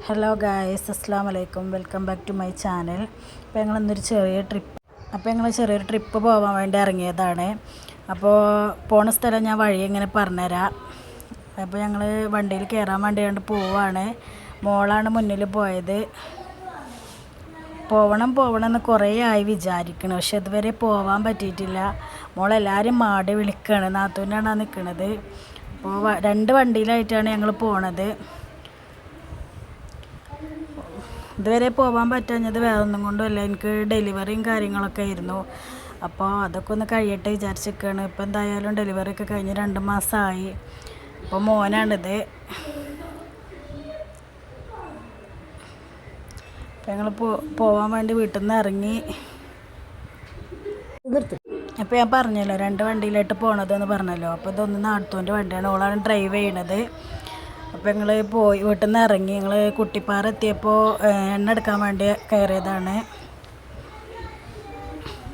Hello guys, അസ്സലാമു അലൈക്കും. Welcome back to my channel. അപ്പോൾ ഞങ്ങളൊരു ചെറിയൊരു ട്രിപ്പ് പോകാൻ വേണ്ടി ഇറങ്ങിയതാണ്. അപ്പോൾ പോണ സ്ഥലം ഞാൻ വഴി ഇങ്ങനെ പറഞ്ഞുതരാം. അപ്പോൾ ഞങ്ങൾ വണ്ടിയിൽ കയറാൻ വേണ്ടി പോവാണ്. മോളാണ് മുന്നിൽ പോയത്. പോവണം എന്ന് കുറേ ആയി വിചാരിക്കണം, പക്ഷെ ഇതുവരെ പോകാൻ പറ്റിയിട്ടില്ല. മോളെല്ലാവരും മാടി വിളിക്കുകയാണ്. നാത്തൂനാണ് നിൽക്കുന്നത്. അപ്പോൾ 2 വണ്ടിയിലായിട്ടാണ് ഞങ്ങൾ പോണത്. ഇതുവരെ പോകാൻ പറ്റാഞ്ഞത് വേറെ ഒന്നും കൊണ്ടുമല്ല, എനിക്ക് ഡെലിവറിയും കാര്യങ്ങളൊക്കെ ആയിരുന്നു. അപ്പോൾ അതൊക്കെ ഒന്ന് കഴിയട്ടെ വിചാരിച്ചിരിക്കുകയാണ്. ഇപ്പോൾ എന്തായാലും ഡെലിവറി ഒക്കെ കഴിഞ്ഞ് 2 മാസമായി. അപ്പോൾ മോനാണിത്. അപ്പോൾ ഞങ്ങൾ പോകാൻ വേണ്ടി വീട്ടിൽ നിന്ന് ഇറങ്ങി. അപ്പോൾ ഞാൻ പറഞ്ഞല്ലോ 2 വണ്ടിയിലായിട്ട് പോണതെന്ന് പറഞ്ഞല്ലോ. അപ്പോൾ ഇതൊന്ന് നാത്തൂൻ്റെ വണ്ടിയാണ്, ഓളാണ് ഡ്രൈവ് ചെയ്യണത്. അപ്പോൾ ഞങ്ങൾ വീട്ടിൽ നിന്ന് ഇറങ്ങി. ഞങ്ങൾ കുട്ടിപ്പാറ എത്തിയപ്പോൾ എണ്ണ എടുക്കാൻ വേണ്ടി കയറിയതാണ്.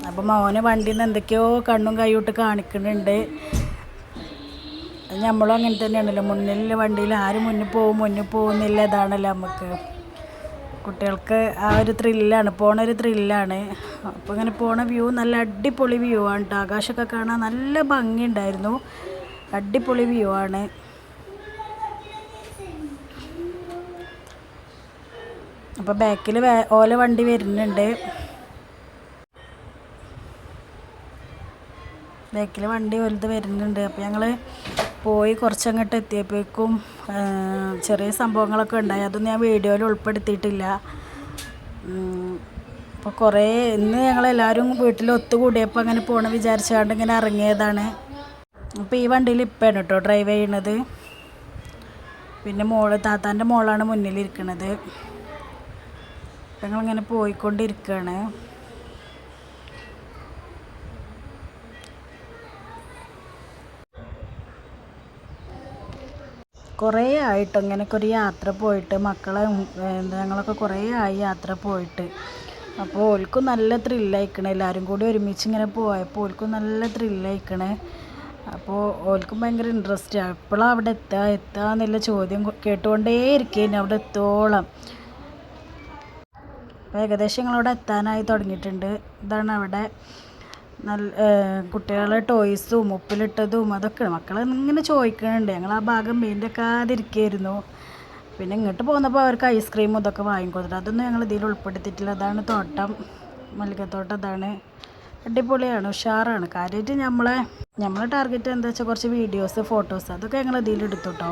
അപ്പോൾ മോനെ വണ്ടിയിൽ നിന്ന് എന്തൊക്കെയോ കണ്ണും കൈവിട്ട് കാണിക്കുന്നുണ്ട്. നമ്മളും അങ്ങനെ തന്നെയാണല്ലോ, മുന്നിൽ വണ്ടിയിൽ ആര് മുന്നിൽ പോകുന്നില്ല. ഇതാണല്ലോ നമുക്ക് കുട്ടികൾക്ക് ആ ഒരു ത്രില്ലാണ്, പോണൊരു ത്രില്ലാണ്. അപ്പോൾ ഇങ്ങനെ പോണ വ്യൂ നല്ല അടിപൊളി വ്യൂ ആണ് കേട്ടോ. ആകാശമൊക്കെ കാണാൻ നല്ല ഭംഗിയുണ്ടായിരുന്നു. അടിപൊളി വ്യൂ ആണ്. അപ്പോൾ ബാക്കിൽ ഓല വണ്ടി വരുന്നുണ്ട്. അപ്പോൾ ഞങ്ങൾ പോയി കുറച്ചങ്ങോട്ട് എത്തിയപ്പോഴേക്കും ചെറിയ സംഭവങ്ങളൊക്കെ ഉണ്ടായി. അതൊന്നും ഞാൻ വീഡിയോയിൽ ഉൾപ്പെടുത്തിയിട്ടില്ല. അപ്പോൾ ഇന്ന് ഞങ്ങളെല്ലാവരും വീട്ടിൽ ഒത്തുകൂടിയപ്പോൾ അങ്ങനെ വിചാരിച്ചുകൊണ്ട് ഇങ്ങനെ ഇറങ്ങിയതാണ്. അപ്പോൾ ഈ വണ്ടിയിൽ ഇപ്പാണ് കേട്ടോ ഡ്രൈവ് ചെയ്യണത്. പിന്നെ താത്താൻ്റെ മോളാണ് മുന്നിലിരിക്കണത്. ഞങ്ങളിങ്ങനെ പോയിക്കൊണ്ടിരിക്കുകയാണ്. കുറേ ആയിട്ടോ ഇങ്ങനെയൊക്കെ ഒരു യാത്ര പോയിട്ട്, ഞങ്ങളൊക്കെ കുറേ ആയി യാത്ര പോയിട്ട്. അപ്പോൾ ഓൽക്കും നല്ല ത്രില്ലായിക്കണേ. എല്ലാവരും കൂടി ഒരുമിച്ച് ഇങ്ങനെ പോയപ്പോൾ ഓൽക്കും നല്ല ത്രില്ലായിക്കണേ. അപ്പോൾ ഓൽക്കും ഭയങ്കര ഇൻട്രസ്റ്റാണ്. എപ്പോഴാണ് അവിടെ എത്തുക എന്നുള്ള ചോദ്യം കേട്ടുകൊണ്ടേ ഇരിക്കുകയാണ് അവിടെ എത്തോളം. ഏകദേശം ഞങ്ങളവിടെ എത്താനായി തുടങ്ങിയിട്ടുണ്ട്. ഇതാണ് അവിടെ കുട്ടികളെ ടോയ്സും ഉപ്പിലിട്ടതും അതൊക്കെ മക്കളെ ഇങ്ങനെ ചോദിക്കുന്നുണ്ട്. ഞങ്ങൾ ആ ഭാഗം മെയിൻ്റെക്കാതിരിക്കുകയായിരുന്നു. പിന്നെ ഇങ്ങോട്ട് പോന്നപ്പോൾ അവർക്ക് ഐസ്ക്രീമും ഇതൊക്കെ വാങ്ങിക്കൊടുത്തിട്ട് അതൊന്നും ഞങ്ങൾ ഇതിൽ ഉൾപ്പെടുത്തിയിട്ടില്ല. അതാണ് തോട്ടം, മല്ലികത്തോട്ടം. അതാണ് അടിപൊളിയാണ്, ഉഷാറാണ്. കാര്യമായിട്ട് നമ്മളെ ടാർഗറ്റ് എന്താ വെച്ചാൽ കുറച്ച് വീഡിയോസ്, ഫോട്ടോസ് അതൊക്കെ ഞങ്ങൾ ഇതിലെടുത്തു കേട്ടോ.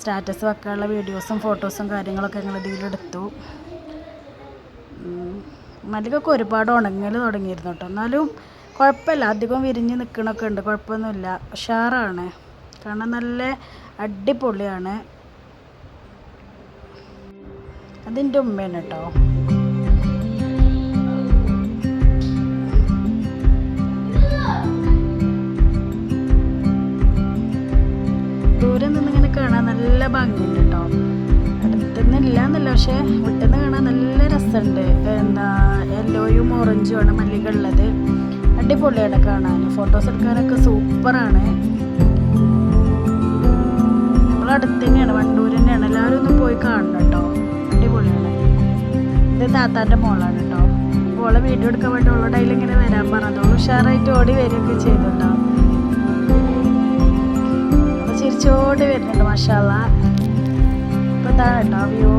സ്റ്റാറ്റസ് വെക്കാനുള്ള വീഡിയോസും ഫോട്ടോസും കാര്യങ്ങളൊക്കെ ഞങ്ങൾ ഇതിലെടുത്തു. മല്ലികൊക്കെ ഒരുപാട് ഉണങ്ങൽ തുടങ്ങിയിരുന്നു കേട്ടോ. എന്നാലും കുഴപ്പമില്ല, അധികം വിരിഞ്ഞ് നിൽക്കണമൊക്കെ ഉണ്ട്, കുഴപ്പമൊന്നുമില്ല. ഉഷാറാണ്, കാരണം നല്ല അടിപൊളിയാണ്. അതിൻ്റെ ഉമ്മയാണ് കേട്ടോ. ദൂരെ നിന്നിങ്ങനെ കാണാൻ നല്ല ഭംഗിയുണ്ട് കേട്ടോ. അടുത്തുനിന്നില്ല എന്നല്ല, പക്ഷേ വിട്ടുനിന്ന് കാണാൻ നല്ല രസമുണ്ട്. യെല്ലോയും ഓറഞ്ചും ആണ് മല്ലിക ഉള്ളത്. അടിപൊളിയാണ് കാണാൻ, ഫോട്ടോസ് എടുക്കാനൊക്കെ സൂപ്പറാണ്. നമ്മളടുത്ത് തന്നെയാണ്, വണ്ടൂർ തന്നെയാണ്. എല്ലാവരും ഒന്ന് പോയി കാണണം കേട്ടോ, അടിപൊളിയാണ്. ഇത് താത്താൻ്റെ മോളാണ് കേട്ടോ. ഓളെ വീഡിയോ എടുക്കാൻ വേണ്ടി ഓളോട് അതിലിങ്ങനെ വരാൻ പറഞ്ഞതോളൂ. ഉഷാറായിട്ട് ഓടി വരികയൊക്കെ ചെയ്തു കേട്ടോ. അപ്പോൾ ചിരിച്ചോടി വരുന്നുണ്ട്, മാഷാ അല്ലാഹ്. ഇപ്പോൾ ഇതാണ് കേട്ടോ വ്യൂ.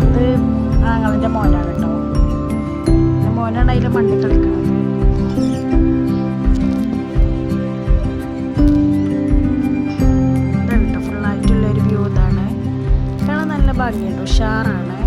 ഇത് ആങ്ങളുടെ മോനാണ് കേട്ടോ. മോനാണ് അതിൽ മണ്ണി കളിക്കുന്നത്. ഇതാണ് കേട്ടോ ഫുള്ളായിട്ടുള്ളൊരു വ്യൂ. ഇതാണ് കാണാൻ നല്ല ഭംഗിയുണ്ട്, ഉഷാറാണ്.